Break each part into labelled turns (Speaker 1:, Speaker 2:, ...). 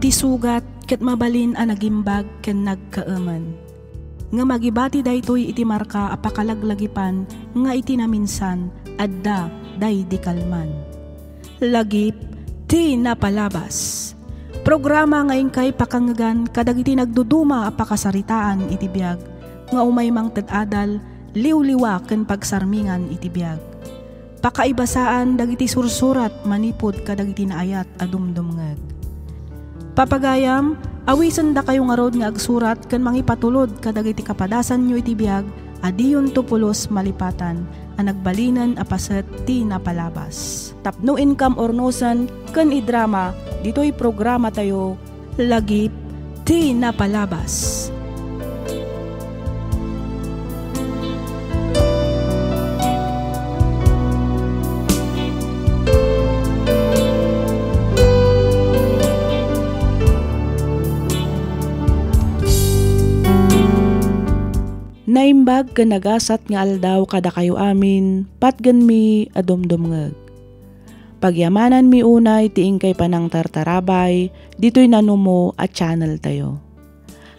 Speaker 1: Iti sugat ket mabalin a nagimbag ken nagkaaman. Nga magibati daytoy iti marka apakalaglagipan nga iti naminsan adda day di kalman. Lagip ti napalabas. Programa ngayon kay pakangagan kadagiti nagduduma apakasaritaan iti biag nga umay mang tadadal liwliwa ken pagsarmingan iti biag. Pakaibasaan dagiti sursurat manipod kadagiti naayat adumdumngeg. Papagayam, awisan da kayo nga rod nga agsurat ken mangipatulod kadagiti kapadasan nyo iti biag adiyon tupulos malipatan a nagbalinan a paset ti napalabas. Tapno income ornosan ken idrama ditoy programa tayo lagip ti napalabas. Naimbag ken nagasat nga aldaw kada kayo amin, patgan mi adumdumngeg. Pagyamanan mi unay tiing kay panang tartarabay, dito'y nanumo at channel tayo.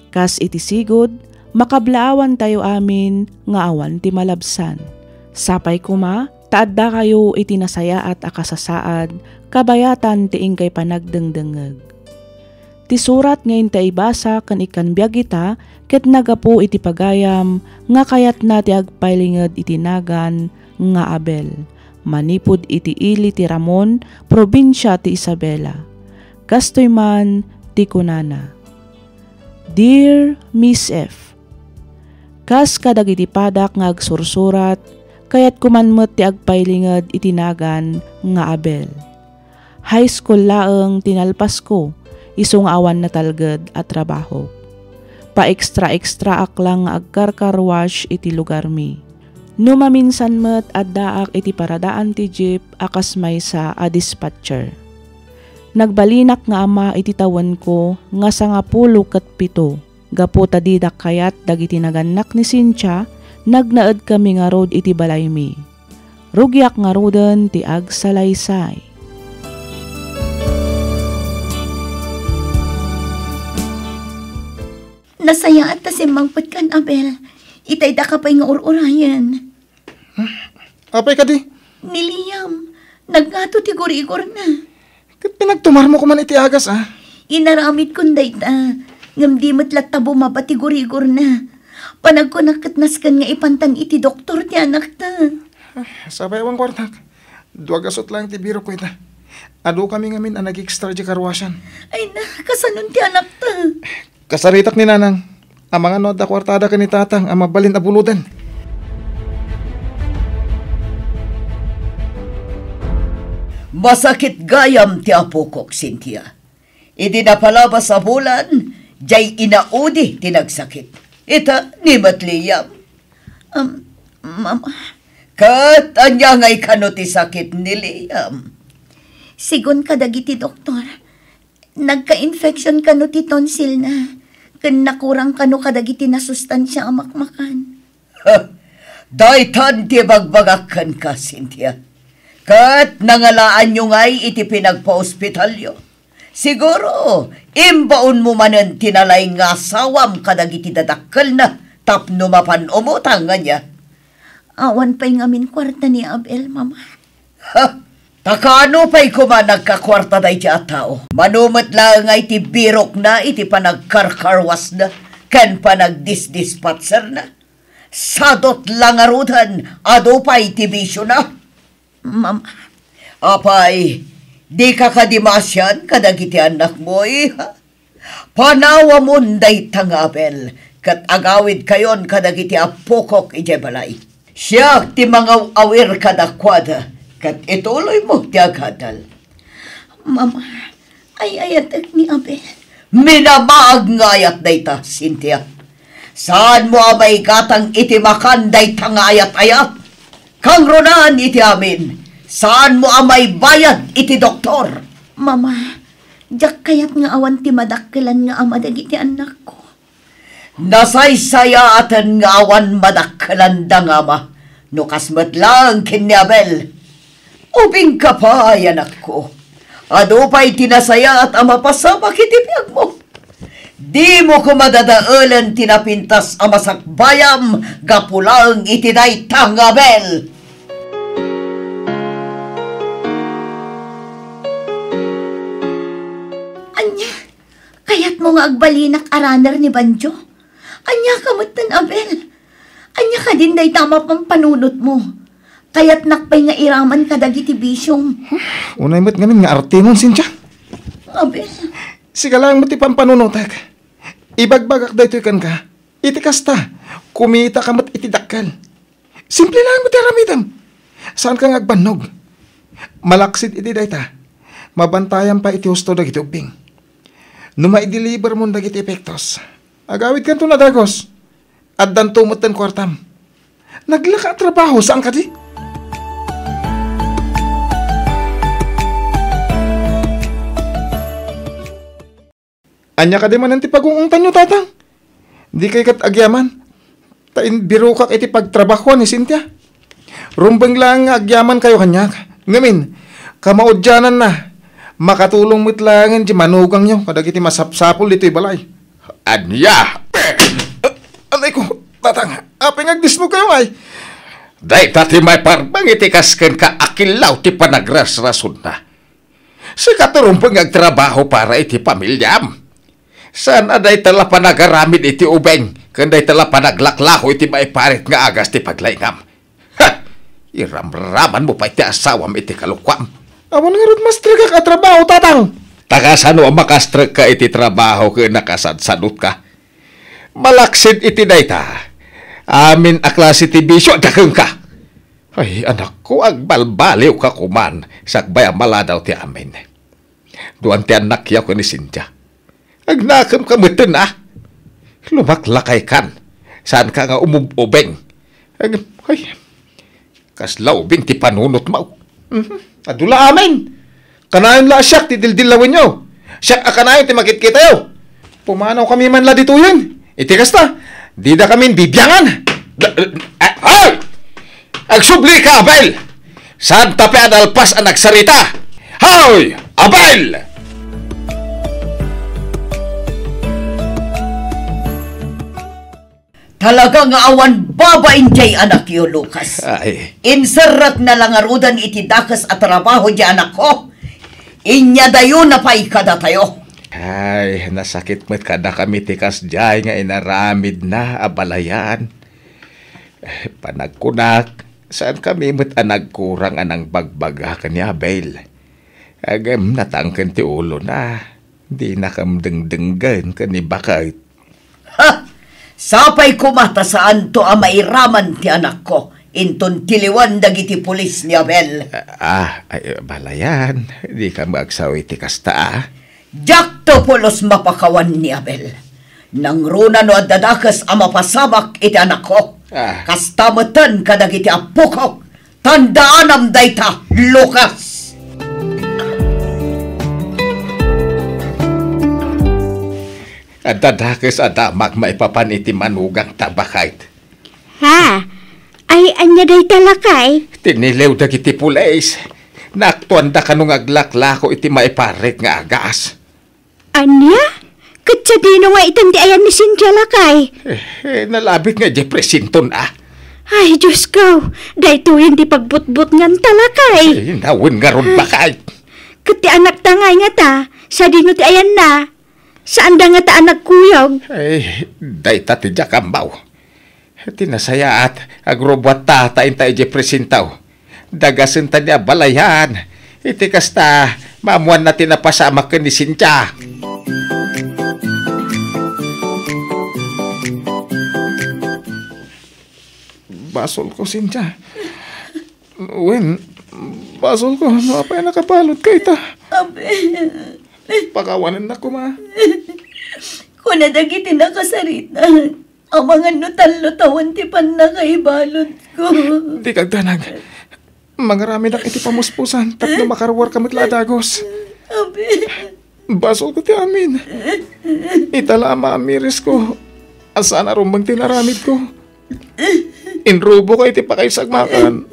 Speaker 1: Kas iti sigod, makablaawan tayo amin nga awan ti malabsan. Sapay kuma, taadda kayo iti nasaya at akasasaad, kabayatan tiing kay panagdengdengeg. Ti surat ngayon ta ibasa kan ikanbiag ita ket nagapu iti pagayam nga kayat na ti agpailinged iti nagan nga Abel. Manipod iti ili ti Ramon, probinsya ti Isabela. Kastoy man ti kunana. Dear Miss F. Kas kadagiti padak nga agsursurat, kayat kumanmet ti agpailinged iti nagan nga Abel. High school laeng tinalpas ko, isong awan na talged at trabaho. Pa-extra aklang nga agkarkarwash iti lugar mi. No maminsan met addaak iti paradaan ti jeep akas maysa a dispatcher. Nagbalinak nga ama iti tawen ko nga 17 gapu tadidak kayat dagiti naganak ni Cynthia nagnaed kami nga rod iti balay mi. Rugyak nga roden ti agsalaysay.
Speaker 2: Nasaya at tasimangpot kan, Abel. Itay da ka pa'y nga ur-urayan.
Speaker 3: Apay ka di?
Speaker 2: Ni Liam, naggato ti guri-igor na.
Speaker 3: Pinagtumar mo ko man iti agas, ah.
Speaker 2: Inaramid kong dayta. Ngam di matlat tabo mapati guri-igor na. Panag ko nakatnaskan nga ipantan iti doktor ti anak ta.
Speaker 3: Sabay awang kwartak. Duagasot lang ti biro ko ita. Ado kami ngamin ang nag-extra di karwasan.
Speaker 2: Ay na, kasanon ti anak ta.
Speaker 3: Kasaritak ni nanang, ang mga nod na kwartada ka ni tatang ang mabalin abuludan.
Speaker 4: Masakit gayam ti apo kok, Cynthia. Idi napalabas sa bulan, jay inaudi ti nagsakit. Ita, ni Matliyam.
Speaker 2: Mama.
Speaker 4: Kat, anya ngay kano ti sakit ni Liam.
Speaker 2: Sigon kadagiti doktor. Nagka-infection kano ti tonsil na. Ken nakurang kano kadagiti na sustansya amakmakan.
Speaker 4: Daytan ti bagbagakan ka, Cynthia. Kat nangalaan nyo ngay iti pinagpa-ospitalyo. Siguro, imbaon mo manen tinalay nga sawam kadagiti dadakkel na tapno mapan umutang nga niya.
Speaker 2: Awan pa'y ngamin kwarta ni Abel, Mama.
Speaker 4: Takano pa'y kuma nagkakwarta day ti atao. Manumat lang nga iti birok na, iti panagkarkarwas na, ken panagdisdispatser na. Sadot lang arudan, ado pa iti bisyo na.
Speaker 2: Mama.
Speaker 4: Apay, di ka kadimasyan kadagiti anak mo, iha. Panawa mo day tangabel, kat agawid kayon kadagiti apokok ije balay. Siya ti mga awir kadakwada, kat ituloy mo ti agadal.
Speaker 2: Mama, ay ayatek ni Abel.
Speaker 4: Minamaag ngayat dayta, Cynthia. Saan mo amay katang iti makan dayta ngayat-ayat? Kang ronan iti amin. Saan mo amay bayad iti doktor?
Speaker 2: Mama, jak kayat nga awan ti madakkelan nga ama dagiti anak ko.
Speaker 4: Nasaysaya atan nga awan madakkelan da nga ama. No kasmet lang kin ni Abel. Ubing ka pa, anak ko. Ado pa'y tinasaya at amapasabak itipiyag mo. Di mo ko madadaalan tinapintas amasakbayam gapulang itiday tangabel.
Speaker 2: Anya, kayat mo nga agbalinak araner ni Banjo. Anya kamutan, Abel. Anya ka din day tama pang panunot mo. Kayat nakpay nga iraman ka dagiti bisyong.
Speaker 3: Unay mo't ngamin nga arte mon, Cynthia.
Speaker 2: Abel,
Speaker 3: Siga lang mo ti pampanunotek. Ibagbagak daytoy kan ka. Itikas ta. Kumita ka mo't itidakkel. Simple lang mo ti aramidam. Saan ka ngagbanog? Malaksid iti dayta. Mabantayan pa iti husto dagiti ubing. Numa-deliver mo dagiti epektos. Agawid kan to na dagos. At dantumot ten kwartam. Naglaka trabaho saan ka di? Anya ka di man ti pag-uungtan nyo, tatang. Di kay kat agyaman. Tain biro kak iti pagtrabaho ni Cynthia. Rumbeng lang nga agyaman kayo kanyak. Ngamin, kamaudyanan na. Makatulong mo't langan di manugang nyo. Kadag iti masapsapol dito'y balay.
Speaker 5: Anya!
Speaker 3: Alay ko, tatang. Apeng agdismo kayo ay.
Speaker 5: Day tati may parbang itikasken ka akilaw ti panagras-rason na. Si katurumpang agtrabaho para iti pamilyam. Saan aday tala panagaramid iti ubeng, kanday tala panaglaklaho iti maiparit nga agas ti paglaingam. Ha! Iramraman mo pa iti asawam iti kalukwam.
Speaker 3: Awan nga rin mas trigak at trabaho, tatang.
Speaker 5: Takasano ang makastrag ka iti trabaho ka nakasadsadot ka. Malaksid iti dayta. Amin a klase ti bisyo, dakeng ka. Ay, anak ko, agbalbaliw ka kuman. Sakbay maladaw ti amin. Duan ti anak yaw ko ni Cynthia. Agnakam ka mutin ah. Lumaklakay kan. Saan ka nga umubobeng? Ay, kaslaw bing ti panunot mo.
Speaker 3: Adula amin. Kanayon la siyak ti dildilawin nyo. Siyak akanayon ti makit-kita yo. Pumanaw kami man la dito yun. Itikas ta. Di na kami bibyangan.
Speaker 5: Ay! Agsubli ka, Abel! Saan tapi adalpas ang nagsarita? Hoy! Abel!
Speaker 4: Talaga nga awan babain jay anak yo, Lucas.
Speaker 5: Ay,
Speaker 4: Insarak na lang arudan iti dakas at trabaho di anak ko. Inya dayo na pa ikada tayo.
Speaker 5: ay, nasakit mo't kada kami tikas jay nga inaramid na abalayan. Panagkunak, saan kami mo't anagkurang anang bagbaga kanya, Abel? Agam natangken ti ulo na. Di nakamdengdenggan kani bakit.
Speaker 4: Ha! Sapay kumata saan to ang mairaman ti anak ko. Inton tiliwan dagiti pulis ni Abel.
Speaker 5: Ay, balayan. Di ka magsawi ti kasta ah.
Speaker 4: Jak to pulos mapakawan ni Abel. Nang runa no at dadakas ang mapasabak iti anak ko. Kastamatan ka dagiti apukok. Tandaan am dayta, Lucas!
Speaker 5: At dadakas adamak maipapaniti manugang tabakait.
Speaker 6: Ha? Ay, anya day talakay?
Speaker 5: Tinilew dagiti pulis. Naktuan da kanong aglaklako iti maiparit nga agas.
Speaker 6: Anya? Katsadino nga itan di ayan ni Cynthia lakay.
Speaker 5: Nalabit nga di presinton ah.
Speaker 6: Ay, Diyos ko. Dahito yun di pagbutbut ngan talakay.
Speaker 5: Nawin nga ron bakait.
Speaker 6: Kati anak tangay nga ta. Sa dino ti ayan na. Saan da nga ta anak kuyog?
Speaker 5: Ay, day tati jakambaw. Tinasaya at agrobot ta tayo di presintaw. Dagasin ta niya balayan. Iti kasta, mamuan na tinapasama ka ni Cynthia.
Speaker 3: Basol ko, Cynthia. Wen, basol ko. Ano pa yung nakapalot kay ta?
Speaker 2: Abel,
Speaker 3: Pakawanan na ko, ma.
Speaker 2: kung nadagiti nakasarita, ang mga nutan-lutawan ti pan na kaibalot ko.
Speaker 3: Di kagdanag. Mangarami na iti pamuspusan. Tapno makarwar kamit ladagos.
Speaker 2: Abel,
Speaker 3: Basol ko ti amin. Itala maamiris ko. Asana rumbang tinaramid ko. Inrubo ka iti pakaisagmakan.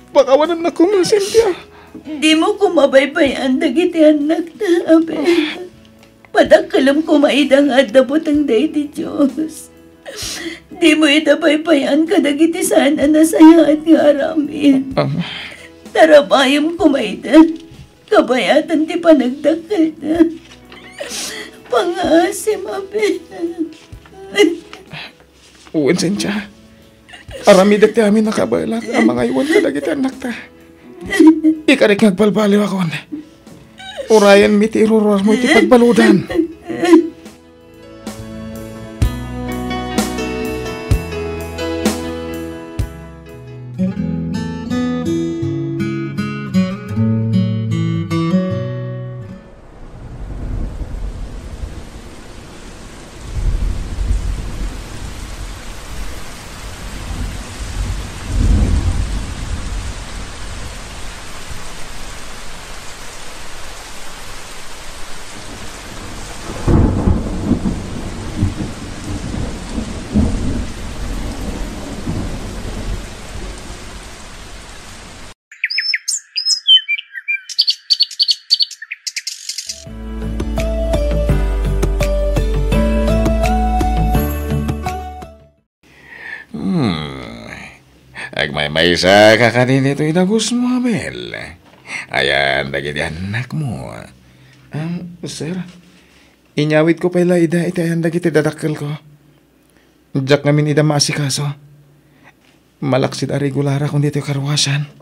Speaker 3: Pakawanan na ko, Cynthia.
Speaker 2: Di mo ko mabaybayan dagiti anak na, Abel. Padakalam ko maidang adabot ang day ti Diyos. Di mo itabaybayan ka dagiti sana nasayaan nga aramin. Tarabayam ko maidan. Kabayatan ti panagdakal na. Pangasim, Abel.
Speaker 3: Uwan, Sensya. Aramidak ti amin nakabalak ang mga iwan ka dagiti anak ta. Ikarik nagbalbaliw ako. Urayan mi ti iruruar mo iti pagbaludan.
Speaker 5: Agmay sa kakanin ito inagus mo, Abel. Ayan, dagiti anak mo. Sir, inyawit ko pala ida iti ayan dagiti dadakkel ko. Diyak ngamin ida maasikaso. Malaksid a regulara kung dito karwasan.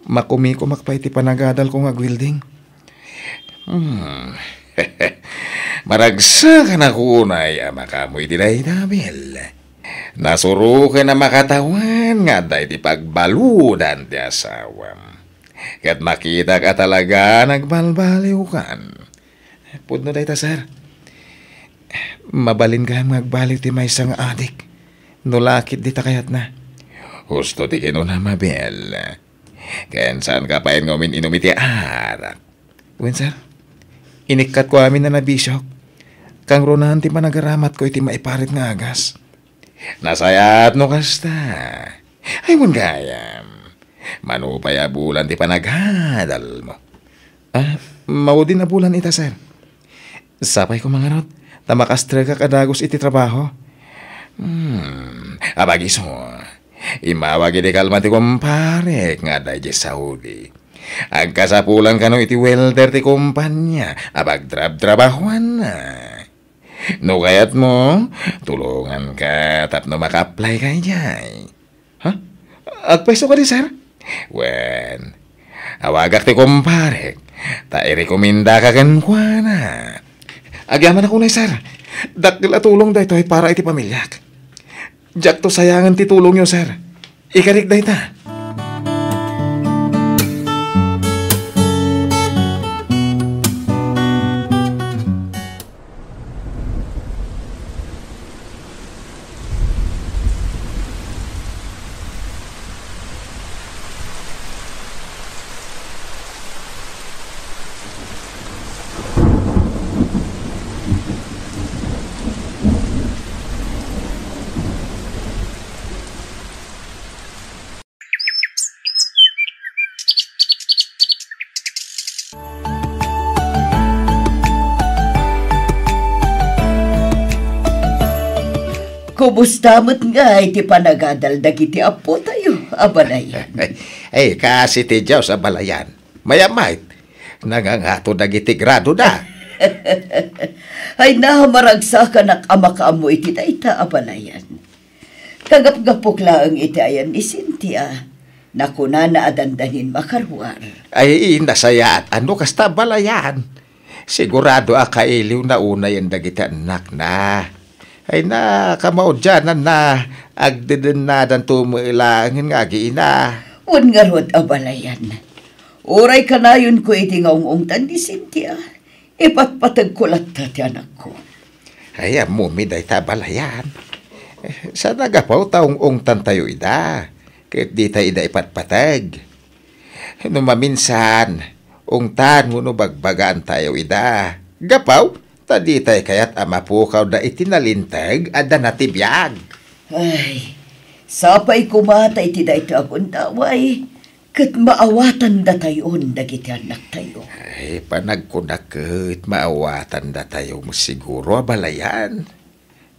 Speaker 5: Makumi ko makpay ti panagadal ko nga gwilding. Maragsa ka na kunay, makamoy ti dahi Abel. Nasuro ka na makatawan nga dahi ti pagbaludan ti asawam. Kat makita ka talaga nagbalbaliw kan. Pudno dahi ta, sir. Mabalin ka magbaliw ti may isang adik. Nulakit di ta kayat na. Husto ti kinuna, Mabel. Kayan saan ka pa ngomin inumiti arak. Uwin, sir. Inikat ko amin na nabisyok. Kang ronahan ti managaramat ko iti maiparit nga agas. Nasayat no kasta. Ay mun gayam. Manupaya bulan ti panaghadal mo. Maudin na bulan ita, sir. Sapay ko mangarot. Tamakastra ka kadagos iti trabaho. Abagis mo. Imawag iti kalma ti kumpare nga dahi Saudi. Agkasapulan ka no iti welder ti kumpanya. Abagdrab-trabahuan na. No kayat mo, tulungan ka tapno maka-apply ka jay. Agpaiso ka di, sir? Wen, awagak ti kumpare. Ta irekomenda ka kankwana. Agyaman ako na, sir. Dakil atulong da ito ay para iti pamilyak. Diyak to sayangan ti tulong nyo, sir. Ikarik da ita.
Speaker 4: Kumusta mo't nga iti panagadal dagiti apo tayo, abalayan.
Speaker 5: Ay, kasi ti Diyos sa balayan. Mayamait, nangangato dagiti grado da.
Speaker 4: Ay nahamaragsa ka nakama ka mo iti dayta, abalayan. Kagap-gapok lang iti ayan ni Cynthia. Nakuna na adandanin makarwar.
Speaker 5: Ay, nasaya at ano kasta balayan. Sigurado akailiw na una yung dagiti anak na. Ay na, kamao dyan na agdidinadan tumulangin nga giina.
Speaker 4: Wan nga rod, abalayan. Uray ka na yun ko iti ngaungungtan ni Cynthia. Ipatpatag ko latta ti anak ko.
Speaker 5: Ay, amumiday ta balayan. Sa nagapaw taong ungtan tayo ida. Kahit di tayo ida ipatpatag. Numaminsan, ungtan mo no bagbagaan tayo ida. Gapaw? Tadi tayo kaya't amapukaw da itinalintag at da natibiyag.
Speaker 4: Ay, sapay kumata iti da ito akong taway. Kat maawatan da tayon dagiti anak tayo.
Speaker 5: Ay, panagkunakit, maawatan da tayo mo siguro abalayan.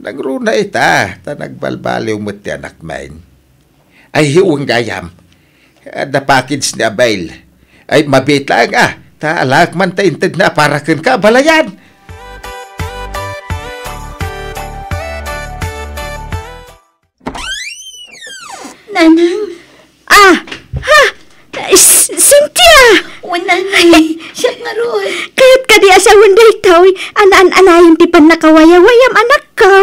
Speaker 5: Nagruna ita, ta nagbalbaliw mo ti anak main. Ay, hiwang gayam. The package ni Abail. Ay, mabit lang ta alak man ta inted na para ken ka abalayan.
Speaker 2: Nanang,
Speaker 6: Cynthia!
Speaker 2: wananay, siya nga ron.
Speaker 6: Kahit ka di asawan day tao, anaan-anayan ti pan nakawaya-wayam anak ko.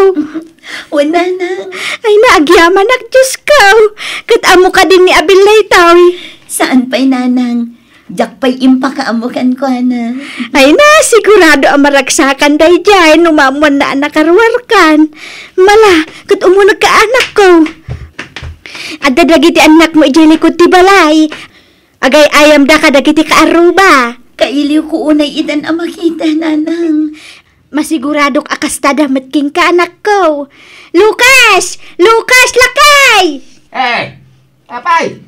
Speaker 2: Wananang,
Speaker 6: Ay naagyaman ak Diyos ko. Kat amo ka din ni Abel day tao.
Speaker 2: saan pa'y nanang? Diyak pa'y impakaamukan ko, ana.
Speaker 6: Ay na, sigurado ang maragsakan day dyan, umamuan na anak karwarkan. Mala, kat umunag ka anak ko. At dadagiti anak mo ijay likod ti balay. Agay ayam da ka dagiti kaaruba.
Speaker 2: Kailiw ko unay idan ang makita, nanang.
Speaker 6: Masiguradok akastada matking ka anak ko. Lucas! Lucas, lakay!
Speaker 5: Hey, apay!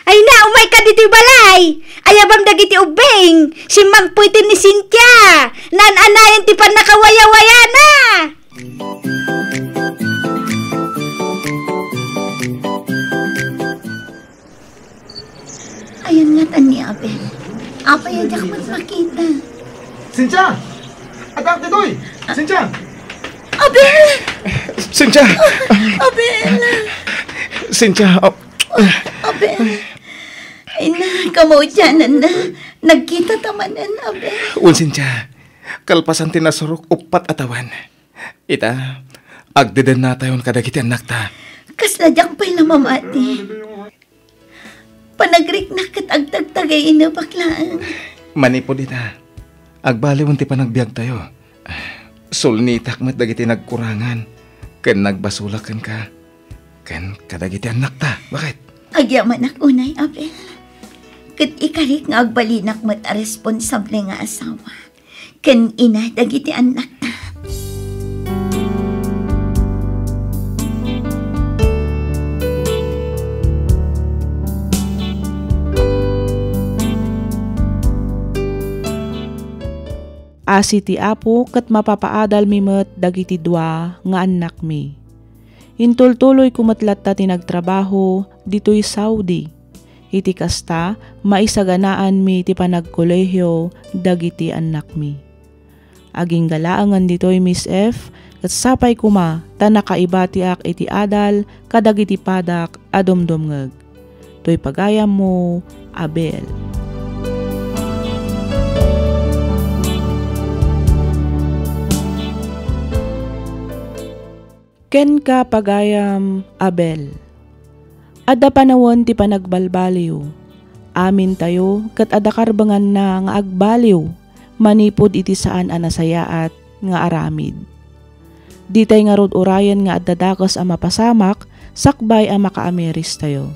Speaker 6: Ay na, umay ka dito balay. Ayabam dagiti ubeng. Si Mang Puitin ni Cynthia. Nan-anayan ti pan nakawaya-waya na.
Speaker 2: Ayan nga tan ni Abel. Apay ajak mat makita.
Speaker 3: Cynthia! Adak titoy! Cynthia!
Speaker 2: Abel!
Speaker 3: Cynthia!
Speaker 2: Abel!
Speaker 3: Cynthia!
Speaker 2: Abel! Ay na, kamudyanan na. Nagkita tamanan, Abel.
Speaker 3: Cynthia, kalpasan tinasurok upat atawan. Ita, agdedan na tayon kadagiti anak ta.
Speaker 2: Kasladyak pa'y namamati. Panagrik na kat agtagtagay ina baklaan.
Speaker 3: Manipod ita. Agbaliw ti panagbiag tayo. Sulnitak met dagiti nagkurangan. Ken nagbasulakan ka. Ken kadagiti anak ta. Bakit?
Speaker 2: Agyaman ak unay, Abel. Kat ikarik nga agbalinak mat a responsable nga asawa. Ken ina dagiti anak ta.
Speaker 1: Asi ti Apo ket mapapaadal mi met dagiti dua nga anak mi. Intultuloy kumatlat ta tinagtrabaho ditoy Saudi. Iti kasta maisaganaan mi ti panagkolehiyo dagiti anak mi. Aging galaangan ditoy Miss F ket sapay kuma ta nakaibatiak iti adal kadagiti padak adomdomngeg. Toy pagayam mo, Abel. Ken ka pagayam, Abel. Adda panawon ti panagbalbaliw. Amin tayo ket adda karbangan na nga agbaliw. Manipod iti saan a nasayaat nga aramid. Ditay nga rod urayan nga adda dakes a mapasamak, sakbay a makaamiris tayo.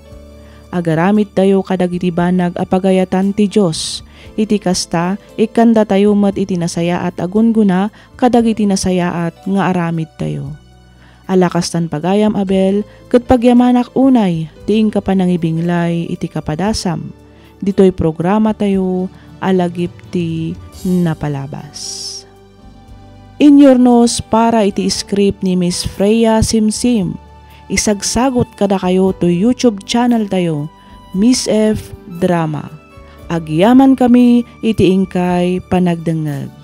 Speaker 1: Agaramid tayo kadagiti banag a pagayatan ti Dios. Iti kasta ikanda tayo met iti nasayaat agunguna kadagiti nasayaat nga aramid tayo. Alakastan pagayam, Abel, ket pagyamanak unay, tiing ka pa nangibinglay iti kapadasam. Dito'y programa tayo, alagip ti napalabas. Inyornos para iti script ni Miss Freya Simsim. Isagsagot kada kayo to YouTube channel tayo, Miss F Drama. Agyaman kami iti ingkay panagdengeg.